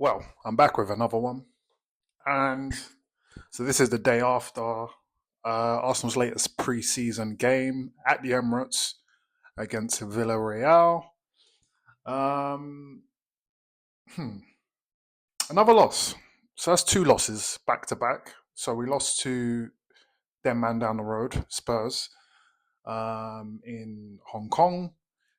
Well, I'm back with another one. And so this is the day after Arsenal's latest pre-season game at the Emirates against Villarreal. Um, hmm, another loss. So that's two losses back to back. So we lost to them man down the road, Spurs, in Hong Kong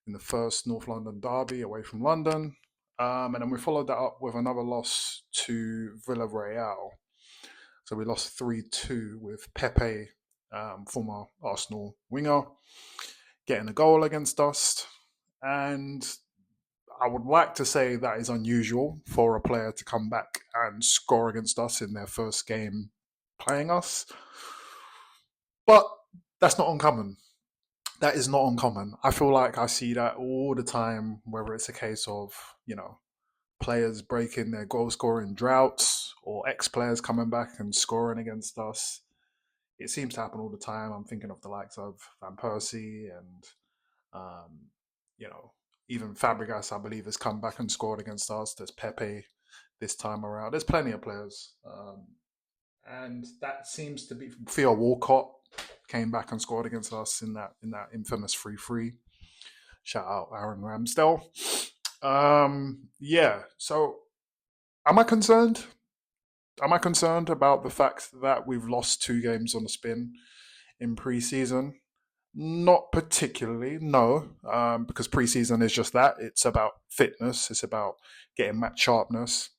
in the first North London derby away from London. And then we followed that up with another loss to Villarreal. So we lost 3-2 with Pepe, former Arsenal winger, getting a goal against us. And I would like to say that is unusual for a player to come back and score against us in their first game playing us. But that's not uncommon. That is not uncommon. I feel like I see that all the time, whether it's a case of, players breaking their goal scoring droughts or ex players coming back and scoring against us. It seems to happen all the time. I'm thinking of the likes of Van Persie and, um, you know, even Fabregas, I believe, has come back and scored against us. There's Pepe this time around. There's plenty of players. And that seems to be Theo Walcott came back and scored against us in that infamous 3-3. Shout out Aaron Ramsdale. Yeah. So am I concerned? Am I concerned about the fact that we've lost two games on the spin in pre-season? Not particularly, no, because pre-season is just that. It's about fitness. It's about getting match sharpness.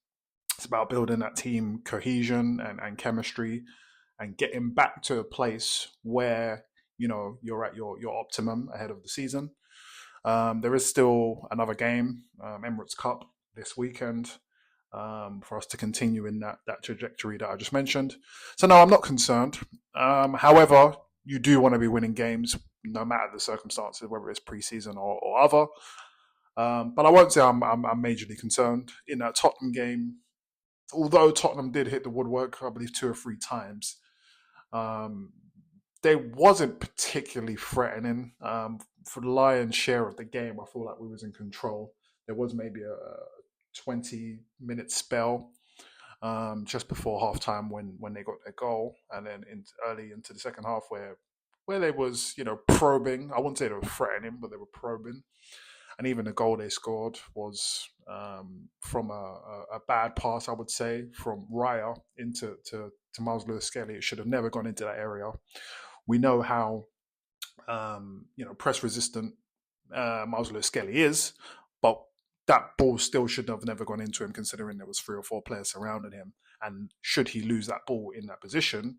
It's about building that team cohesion and chemistry and getting back to a place where you're at your optimum ahead of the season. There is still another game, Emirates Cup this weekend, for us to continue in that trajectory that I just mentioned. So no, I'm not concerned. However, you do want to be winning games no matter the circumstances, whether it's preseason or other. But I won't say I'm majorly concerned in that Tottenham game. Although Tottenham did hit the woodwork, I believe 2 or 3 times. Um, they wasn't particularly threatening. For the lion's share of the game, I feel like we was in control. There was maybe a 20-minute spell just before halftime when they got their goal, and then early into the second half where they was probing. I wouldn't say they were threatening, but they were probing. And even the goal they scored was from a bad pass, I would say, from Raya to Miles Lewis Skelly. It should have never gone into that area. We know how press resistant Miles Lewis Skelly is, but that ball still should have never gone into him, considering there was 3 or 4 players surrounding him. And should he lose that ball in that position,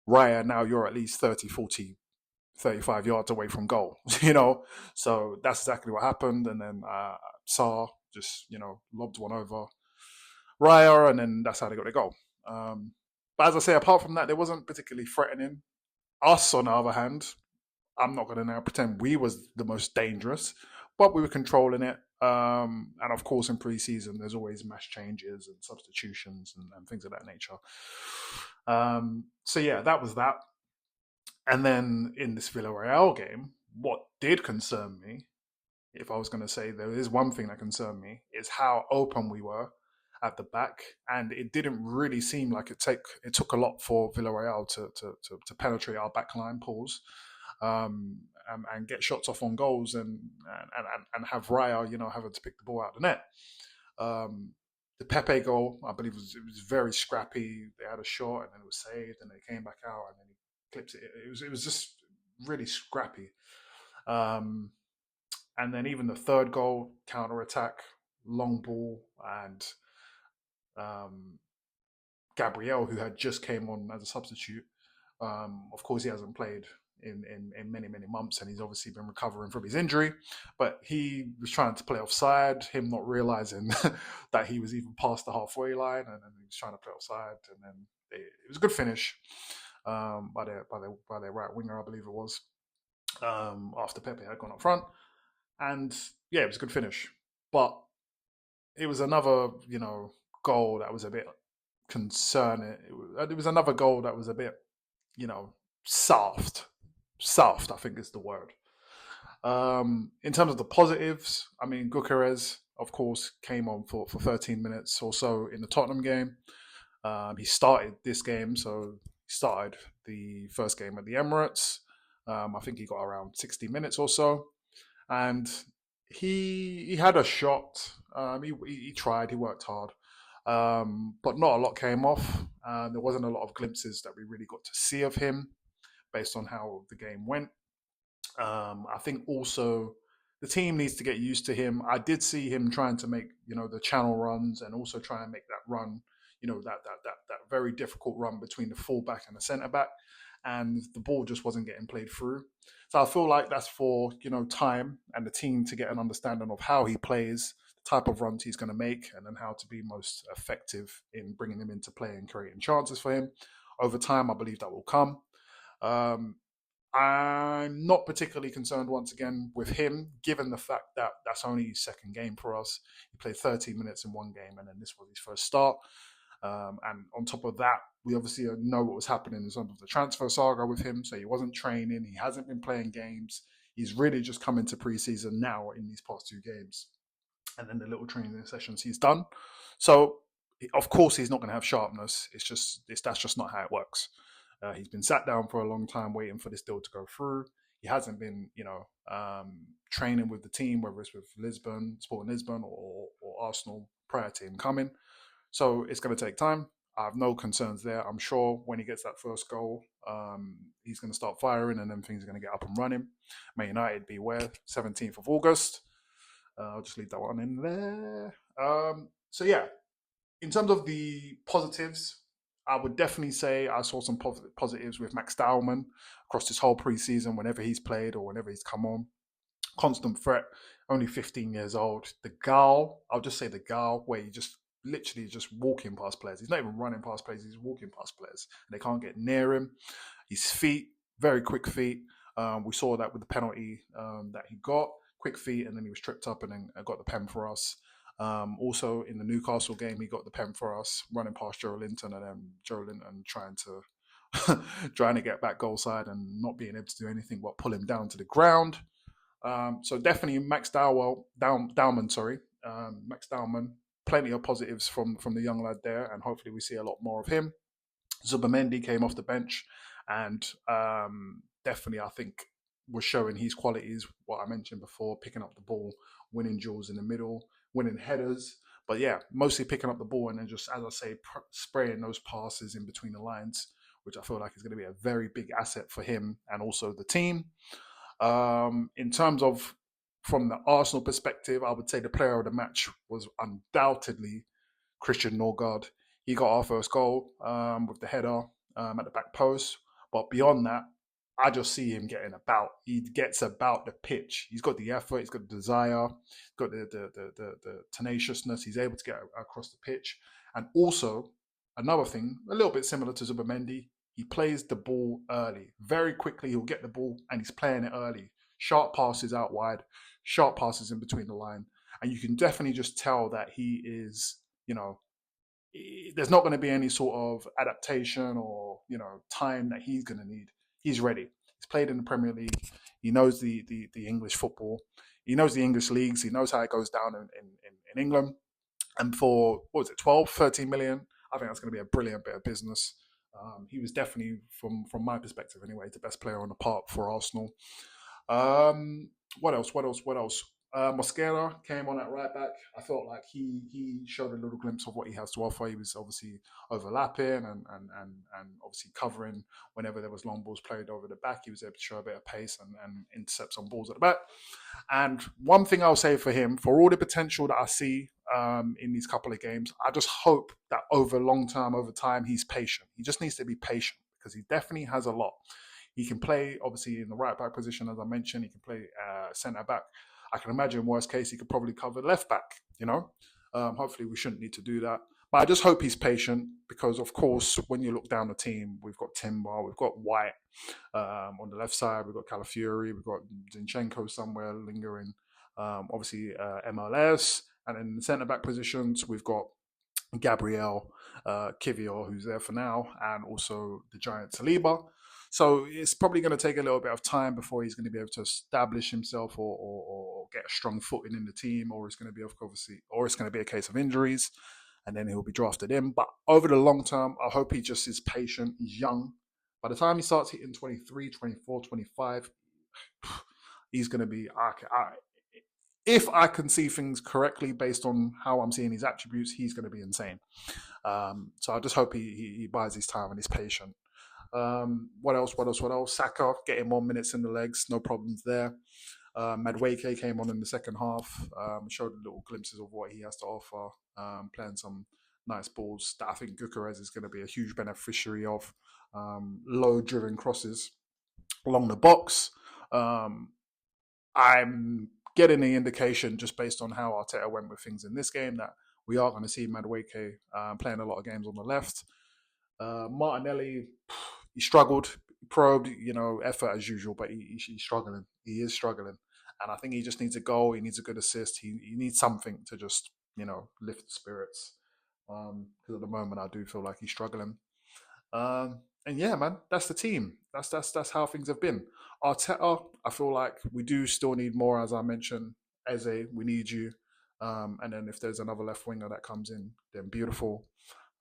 Raya, now you're at least 30, 40, 35 yards away from goal, So that's exactly what happened. And then Saar just, lobbed one over Raya, and then that's how they got the goal. But as I say, apart from that, there wasn't particularly threatening. Us, on the other hand, I'm not going to now pretend we was the most dangerous, but we were controlling it. And of course, in pre-season, there's always mass changes and substitutions and things of that nature. So yeah, that was that. And then in this Villarreal game, what did concern me, if I was going to say there is one thing that concerned me, is how open we were at the back, and it didn't really seem like it took a lot for Villarreal to penetrate our backline pools, and get shots off on goals and have Raya having to pick the ball out of the net. The Pepe goal, I believe, it was very scrappy. They had a shot and then it was saved, and they came back out and then he clips it. It was just really scrappy. Um, and then even the third goal, counter attack, long ball, and um, Gabriel, who had just came on as a substitute. Of course, he hasn't played in many, many months, and he's obviously been recovering from his injury. But he was trying to play offside, him not realizing that he was even past the halfway line, and then he was trying to play offside. And then it was a good finish by their right winger, I believe it was, after Pepe had gone up front. And yeah, it was a good finish. But it was another, goal that was a bit concerning. It was another goal that was a bit, soft. Soft, I think is the word. In terms of the positives, I mean, Gyokeres of course, came on for 13 minutes or so in the Tottenham game. He started this game, so he started the first game at the Emirates. I think he got around 60 minutes or so, and he had a shot. He tried, he worked hard, but not a lot came off. There wasn't a lot of glimpses that we really got to see of him based on how the game went. I think also the team needs to get used to him. I did see him trying to make the channel runs and also try and make that run, that very difficult run between the fullback and the centre back, and the ball just wasn't getting played through. So I feel like that's for time and the team to get an understanding of how he plays, the type of runs he's going to make, and then how to be most effective in bringing him into play and creating chances for him. Over time, I believe that will come. Um, I'm not particularly concerned once again with him, given the fact that that's only his second game for us. He played 13 minutes in one game, and then this was his first start. And on top of that, we obviously know what was happening in terms of the transfer saga with him. So he wasn't training, he hasn't been playing games. He's really just come into preseason now in these past two games, and then the little training sessions he's done. So of course he's not going to have sharpness. That's just not how it works. He's been sat down for a long time waiting for this deal to go through. He hasn't been, training with the team, whether it's with Sporting Lisbon, or Arsenal prior to him coming. So it's going to take time. I have no concerns there. I'm sure when he gets that first goal, he's going to start firing and then things are going to get up and running. Man United, beware, 17th of August. I'll just leave that one in there. So yeah, in terms of the positives, I would definitely say I saw some positives with Max Dowman across this whole preseason. Whenever he's played or whenever he's come on, constant threat. Only 15 years old. The gal, I'll just say the gal, where he just literally just walking past players. He's not even running past players. He's walking past players, and they can't get near him. His feet, very quick feet. We saw that with the penalty that he got. Quick feet, and then he was tripped up and then got the pen for us. Also in the Newcastle game, he got the pen for us, running past Joe Linton, and then Joe Linton trying to get back goal side and not being able to do anything but pull him down to the ground. So definitely Max Dowman. Plenty of positives from the young lad there, and hopefully we see a lot more of him. Zubamendi came off the bench, and definitely I think was showing his qualities. What I mentioned before, picking up the ball, winning duels in the middle, winning headers. But yeah, mostly picking up the ball and then just, as I say, spraying those passes in between the lines, which I feel like is going to be a very big asset for him and also the team. In terms of from the Arsenal perspective, I would say the player of the match was undoubtedly Christian Norgard. He got our first goal with the header at the back post. But beyond that, I just see him getting about. He gets about the pitch. He's got the effort. He's got the desire. He's got the tenaciousness. He's able to get across the pitch. And also, another thing, a little bit similar to Zubamendi, he plays the ball early. Very quickly, he'll get the ball and he's playing it early. Sharp passes out wide, sharp passes in between the line. And you can definitely just tell that he is, there's not going to be any sort of adaptation or, time that he's going to need. He's ready. He's played in the Premier League. He knows the English football. He knows the English leagues. He knows how it goes down in England. And for, 12, 13 million, I think that's going to be a brilliant bit of business. He was definitely, from my perspective anyway, the best player on the park for Arsenal. What else? Mosquera came on at right back. I felt like he showed a little glimpse of what he has to offer. He was obviously overlapping and obviously covering whenever there was long balls played over the back. He was able to show a bit of pace and intercept some balls at the back. And one thing I'll say for him, for all the potential that I see in these couple of games, I just hope that over time, he's patient. He just needs to be patient because he definitely has a lot. He can play, obviously, in the right back position, as I mentioned. He can play centre back. I can imagine, worst case, he could probably cover left back, Hopefully, we shouldn't need to do that. But I just hope he's patient because, of course, when you look down the team, we've got Timber, we've got White on the left side, we've got Calafiori, we've got Zinchenko somewhere lingering, obviously MLS. And in the centre back positions, we've got Gabriel, Kivior, who's there for now, and also the giant Saliba. So it's probably going to take a little bit of time before he's going to be able to establish himself or get a strong footing in the team, or it's going to be obviously, or it's going to be a case of injuries, and then he'll be drafted in. But over the long term, I hope he just is patient. He's young. By the time he starts hitting 23, 24, 25, he's going to be. If I can see things correctly based on how I'm seeing his attributes, he's going to be insane. So I just hope he bides his time and he's patient. What else? What else? What else? Saka getting more minutes in the legs, no problems there. Madweke came on in the second half, showed little glimpses of what he has to offer, playing some nice balls that I think Gyokeres is going to be a huge beneficiary of. Low driven crosses along the box. Um, I'm getting the indication just based on how Arteta went with things in this game that we are going to see Madweke playing a lot of games on the left. Martinelli, he struggled, probed, effort as usual, but he's struggling. He is struggling. And I think he just needs a goal. He needs a good assist. He needs something to just, lift the spirits. Because at the moment, I do feel like he's struggling. And yeah, man, that's the team. That's how things have been. Arteta, I feel like we do still need more, as I mentioned. Eze, we need you. And then if there's another left winger that comes in, then beautiful.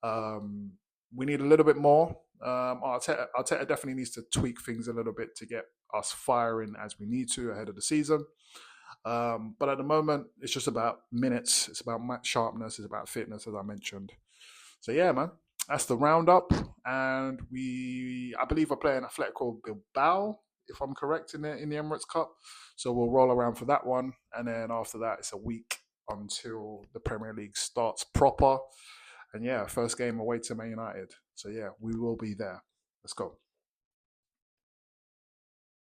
Um, we need a little bit more. Arteta definitely needs to tweak things a little bit to get us firing as we need to ahead of the season. But at the moment, it's just about minutes. It's about match sharpness. It's about fitness, as I mentioned. So yeah, man, that's the roundup. And I believe, we're playing Atletico Bilbao, if I'm correct, in the Emirates Cup. So we'll roll around for that one, and then after that, it's a week until the Premier League starts proper. And yeah, first game away to Man United. So yeah, we will be there. Let's go.